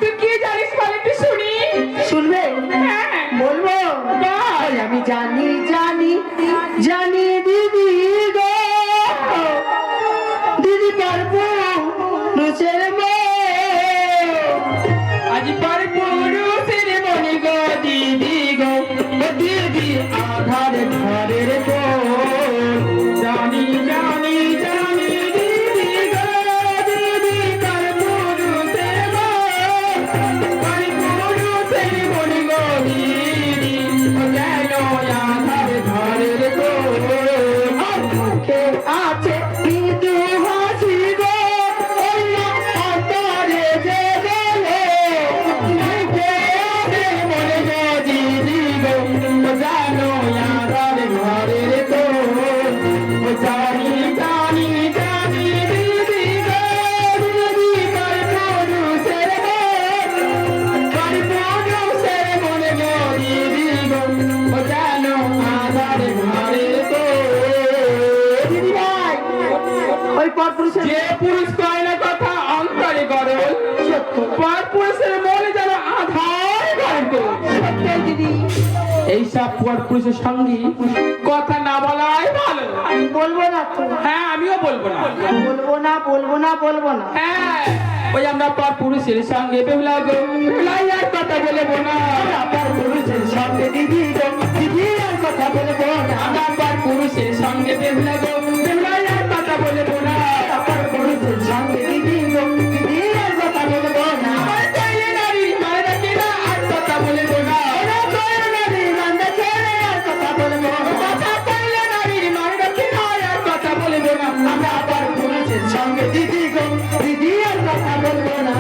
তুই কি জানিস বলে তুই শুনি? শুনবে? বলবো? আমি জানি জানি জানি দিদি গো, দিদি পারবো রুচের আজ পারবো রুচের মনে গো দিদি গো, দিদি আধার ঘরের গো। জানি জানি জানি দিদি গো, দিদি পারবো রুচের গো, পারবো রুচের মনে গো দিদি, কেন আধার ঘরের গো। মুখে আছে কিন্তু হাসি গো, অন্য অন্তরে যে গেলে মুখে আছে মনে গো দিদি গো, জানো আধার ঘরের গো। জানি জানি জানি দিদি গো, দিদি পারবো রুচের গো, পারবো রুচের মনে গো দিদি গো, জানো আধার ঘরের গো। দিদি ভাই ওই পরপুরুষের যে পুরুষ কয় না কথা অন্তরে গরল, পর পুরুষের মনে যেন আধার গরল। সত্যি দিদি, এইসব পর পুরুষের সঙ্গে কথা না বলাই ভালো। আমি বলবো না তো, হ্যাঁ আমিও বলবো না। বলবো না বলবো না বলবো না। হ্যাঁ ওই আমরা পর পুরুষের সঙ্গে বেহুলা গো, বেহুলাই আর কথা বলবো না। পরপুরুষের সঙ্গে দিদি গো, দিদি আর কথা বলবো না। আমরা পর পুরুষের সঙ্গে বেহুলা গো, বেহুলাই আর কথা বলবো না। পরপুরুষের সঙ্গে দিদি গো, দিদি আর কথা বলবো না। আমার চাইলে নারী মারে রাখে না আর কথা বলবো না। ওরা কয় না রে, রান্না ছেড়ে আর কথা বলবো না। কথা চাইলে নারী মারে রাখে না আর কথা বলবো না। আমরা পরপুরুষের সঙ্গে দিদি গো, দিদি আর কথা বলবো না।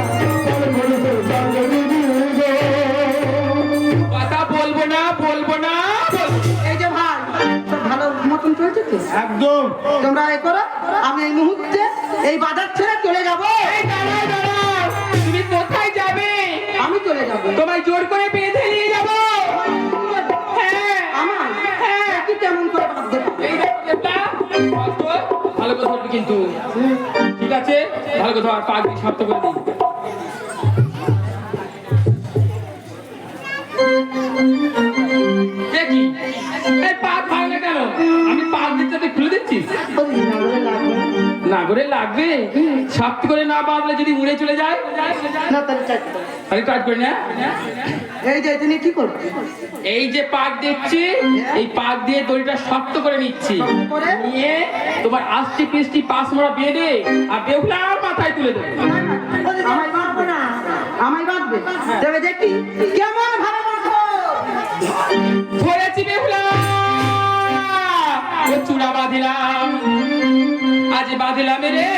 পরপুরুষের সঙ্গে দিদি গো। কথা বলবো না বলবো না বলবো। এই যে ভাই, সব ভালো মতন চলছে তো? একদম। তোমরা এ করো, আমি এই মুহূর্তে এই বাজার ছেড়ে চলে যাব। এই দাঁড়াও দাঁড়াও, তুমি কোথায় যাবে? আমি চলে যাব। তোমায় জোর করে বেঁধে নিয়ে যাবো। হ্যাঁ আমার হ্যাঁ। কি কেমন করে বাদ দেবো? এই দেখো দেবতা, অস্ত্র, ভালো করে ধরবি কিন্তু, ঠিক আছে? ভালো করে ধর, পা দিয়ে শক্ত করে দিই। এ কি? এই পা ভাঙ না কেন? আমি পা দিচ্ছি, তুই খুলে দিচ্ছিস? ওই না বলে লাগবে না করে লাগবে, শক্ত করে না বাঁধলে যদি উড়ে চলে যায়, না, তাহলে চাইতে দাও। তাহলে কাজ করি না। এই যে তুমি কি করবে? এই যে পাক দিচ্ছি, এই পাক দিয়ে দড়িটা শক্ত করে নিচ্ছি, করে? নিয়ে তোমার আষ্টি পিষ্টি পাশ মোড়া বেঁধে আর বেহুলা মাথায় তুলে দেবে। আমায় বাঁধবে না, আমায় বাঁধবে। তবে দেখি কেমন ভালো বাঁধো। ধরেছি বেহুলা, ও চূড়া বাঁধিলাম, আজ বাঁধিলাম রে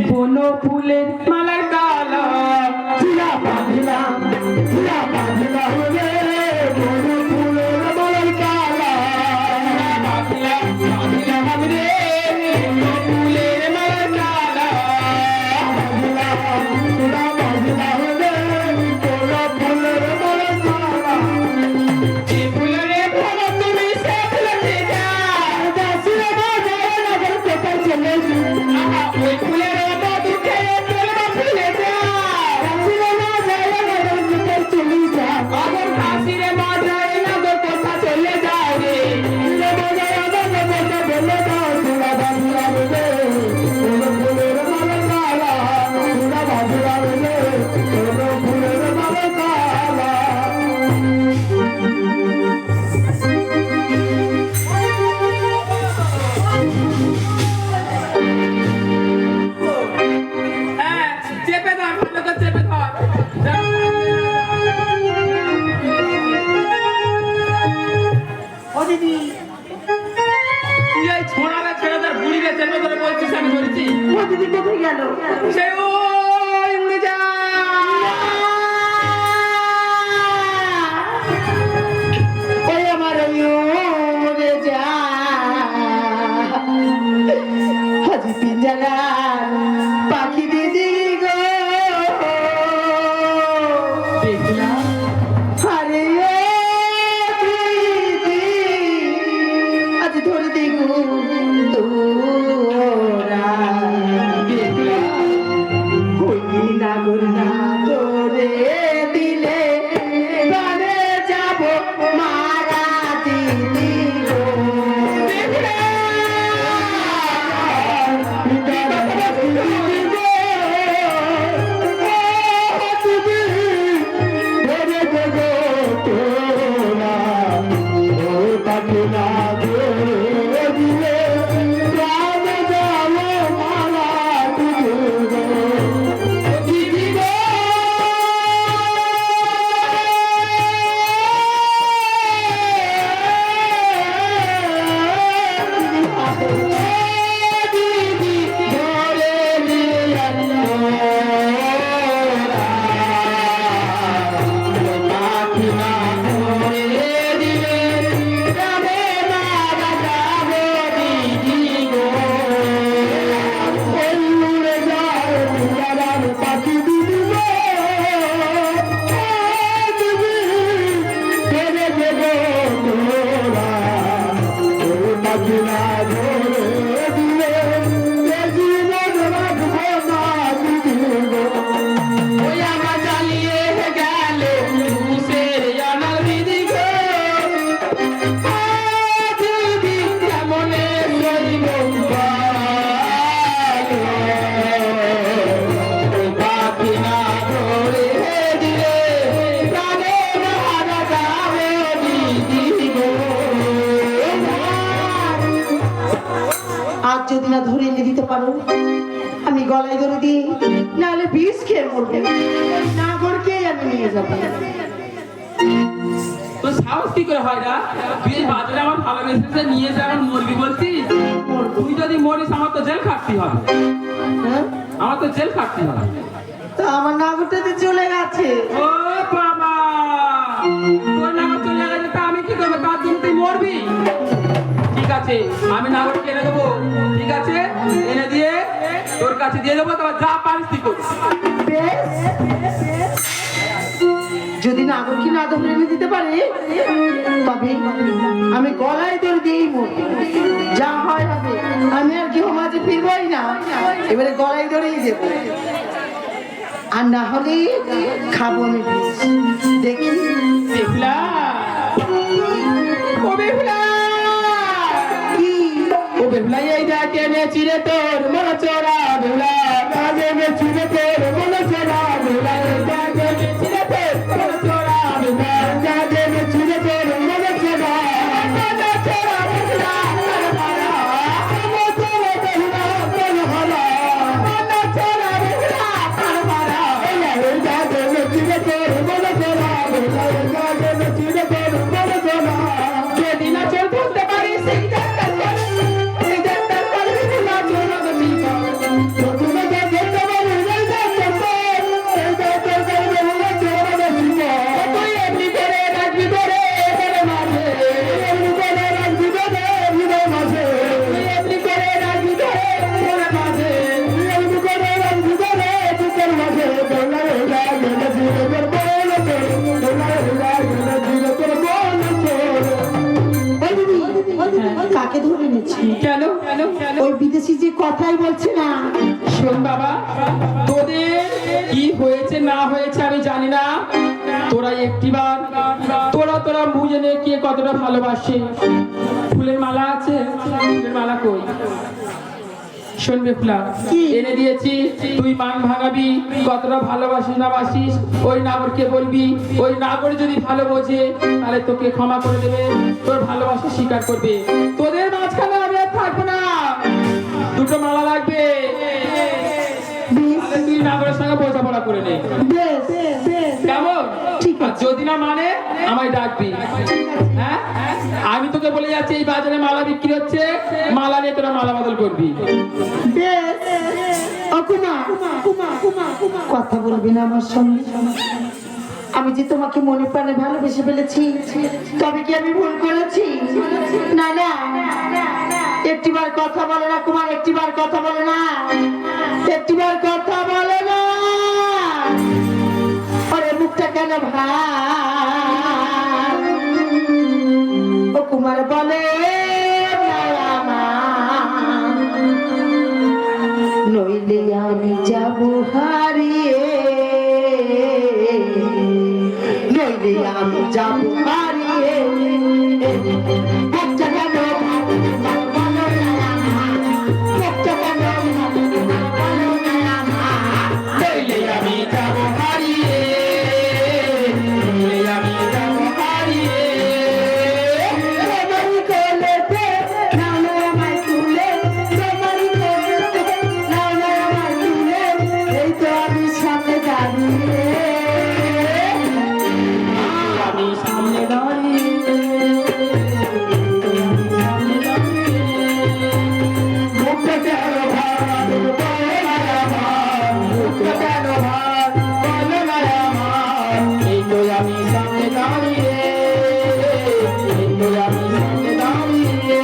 বন ফুলের মালার কালা। চূড়া বাঁধলাম, চূড়া বাঁধলাম রে, বন ফুলের মালার কালা। বাঁধিলাম বাঁধিলাম রে বন ফুলের মালার কালা। চূড়া বাঁধলাম রে, বন ফুলের মালার কালা। যে ফুলের ভরা তুমি সে ফুলেতে যাও। দাসিরে বাজারে নগর কোথায় চলেছি? আহা, ওই ফুলের মধু খেয়ে তোমরা ফুলে যাও। দাসিরে বাজারে নগর কোথায় চলে যা। আবার কাশিরে বাজারে নগর কোথা চলে যাও রে। দাসিরে বাজারে নগর কোথায় চলে যা। চূড়া বাঁধলাম রে, বন ফুলের মালার কালা। চূড়া বাঁধলাম রে, বন ফুলের মালার কালা। হ্যাঁ, চেপে ধর, ভালো করে চেপে ধর। ও দিদি, তুই এই ছোড়ারা ছেড়ে ধর, বুড়িরে চেপে ধরে বলছিস আমি ধরেছি। ও দিদি কোথায় গেল? সে ওই উড়ে যা। ওই আমার উড়ে যা। হাজি পিঞ্জারার পাখি দিদি গো, দেখলাম আরে ও দিদি, আজ ধরে দিগু তোরা। যদি না ধরে এনে দিতে পারো, আমি গলায় ধরে দিই, নাহলে বিষ খেয়ে মরবো। নাগরকেই আমি নিয়ে যাবো। তো সাহস কি করে হয় না? তুই এই বাজারে আমার ভালোবেসেছে নিয়ে যা আমার মরবি বলছিস? তুই যদি মরিস আমার তো জেল খাটতে হবে। হ্যাঁ? আমার তো জেল খাটতে হবে। তা আমার নাগরটা তো চলে গেছে। ও বাবা, তোর নাগর চলে গেছে, তা আমি কি করবো? তার জন্য তুই মরবি? ঠিক আছে, আমি নাগরকে এনে দেবো। ঠিক আছে, এনে দিয়ে তোর কাছে দিয়ে দেবো, তোমার যা পারিস তুই করবি। বেশ, যদি নাগরকে না ধরে এনে দিতে পারে, তবে আমি গলায় ধরে দিয়েই মরবো। যা হয় হবে, আমি আর কেউ মাঝে ফিরবই না, এবারে গলায় ধরেই দেবো। আর না হলে খাবো আমি বিষ। দেখি বেহুলা, ও বেহুলা, কি ও বেহুলা, এই দেখ এনেছি রে তোর মনে চোরা বেহুলা, এনেছি রে তোর মনে চোরা বেহুলা, এই দেখ এনেছি রে তোর মনে চোরা বেহুলা, এনেছি রে তোর মনে চোরা মনে চোরা বেহুলা, মনে চোরা বেহুলা, মনে হলা মনে চোরা বেহুলা, কারবারা, এই দেখ এনেছি রে তোর মনে চোরা বেহুলা, এই দেখ এনেছি রে তোর মনে চোরা, যদি না চোর ধরতে পারিস সেই ডাক্তার করে, এই ডাক্তার করে না চোর ধরতে কাকে ধরে এনেছি? কেন কেন কেন? ওই বিদেশি যে কথাই বলছে না। শোন বাবা, তোদের কি হয়েছে না হয়েছে আমি জানি না, তোরা একটিবার তোরা বুঝে নে কে কতটা ভালোবাসে। ফুলের মালা আছে, ফুলের মালা কই? শোন বেহুলা, এনে দিয়েছি, তুই মান ভাঙাবি, কতটা ভালোবাসিস না বাসিস ওই নাগরকে বলবি। ওই নাগর যদি ভালো বোঝে তাহলে তোকে ক্ষমা করে দেবে, তোর ভালোবাসা স্বীকার করবে। তোদের মাঝখানে আমি আর থাকবো না, দুটো মালা লাগবে, তাহলে তুই নাগরের সঙ্গে বোঝাপড়া করে নে। বেশ, বেশ, কেমন? ঠিক আর আছে। যদি না মানে আমায় ডাকবি। হ্যাঁ, আমি তোকে বলে যাচ্ছি এই বাজারে মালা বিক্রি হচ্ছে, মালা নিয়ে তোরা মালা বদল করবি। বেশ। ও কুমা, কথা বলবি না আমার সঙ্গে? আমি যে তোমাকে মনে প্রাণে ভালোবেসে ফেলেছি, তবে কি আমি ভুল করেছি? না না, একটিবার কথা বলো না কুমার, একটিবার কথা বলো না, একটিবার কথা বলো না। আরে মুখটা কেন ভাই? ও কুমার বলে নইলে আমি যাব হারিয়ে, নইলে আমি যাব হারিয়ে। একটা কেন নইলে আমি যাব হারিয়ে, নইলে আমি যাব হারিয়ে। তোমারই কোলেতে নাও আমায় তুলে, তোমারই কোলেতে নাও আমায় তুলে, এই তো আমি সামনে দাঁড়িয়ে, আমি সামনে দাঁড়িয়ে, সামনে দাঁড়িয়ে। মুখটা কেন ভার বলে না আমার, মুখটা কেন ভার বলে না আমার। এই তো আমি সামনে দাঁড়িয়ে, এই তো আমি সামনে দাঁড়িয়ে,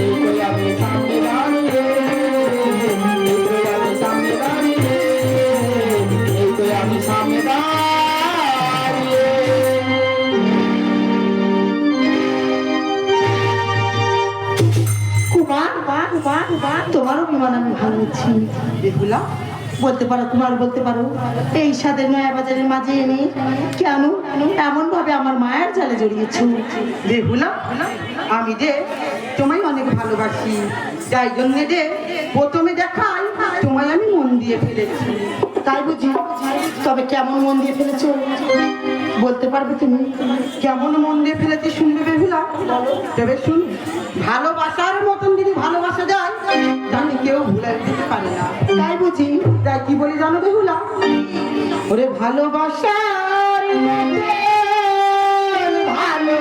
এই তো আমি সামনে দাঁড়িয়ে, এই তো আমি সামনে দাঁড়িয়ে, এই তো আমি সামনে দাঁড়িয়ে। কুমার, তোমারও বিমান আমি ভাঙছি। বেহুলা, বলতে পারো কুমার, বলতে পারো এই সাদের নয়া বাজারের মাঝে এনে কেন এমন ভাবে আমার মায়ের জালে জড়িয়েছো? বেহুলা, আমি যে তোমায় অনেক ভালোবাসি, যাই জন্যে যে প্রথমে দেখাই তোমায় আমি মন দিয়ে ফেলেছি। তাই বুঝি? তবে কেমন মন দিয়ে ফেলেছো? বলতে পারবে তুমি? কেমন মন দিয়ে ফেলেছি শুনবে বেহুলা? তবে শুন, ভালোবাসার মতন যদি ভালোবাসা যায় তাকে কেউ ভুলে দিতে পারে না। তাই বুঝি? তাই কি বলি জানো বেহুলা? ওরে ভালোবাসার মতন ভালো